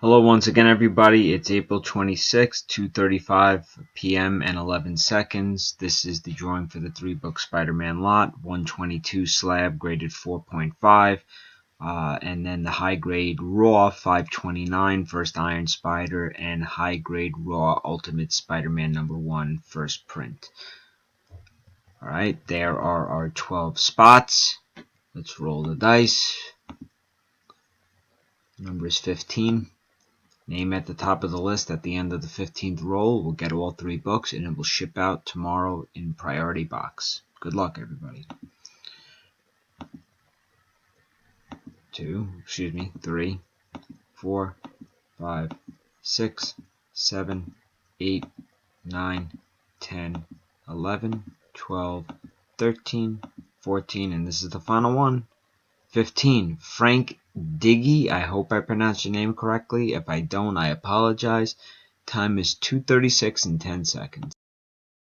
Hello once again, everybody. It's April 26th, 2:35 p.m. and 11 seconds. This is the drawing for the 3-book Spider-Man lot, 122 slab, graded 4.5. And then the high-grade Raw 529 First Iron Spider and high-grade Raw Ultimate Spider-Man #1 first print. Alright, there are our 12 spots. Let's roll the dice. Number is 15. Name at the top of the list at the end of the 15th roll. We'll get all 3 books and it will ship out tomorrow in priority box. Good luck, everybody. 3, 4, 5, 6, 7, 8, 9, 10, 11, 12, 13, 14, and this is the final one. 15. Frank Diggy. I hope I pronounced your name correctly. If I don't, I apologize. Time is 2:36 and 10 seconds.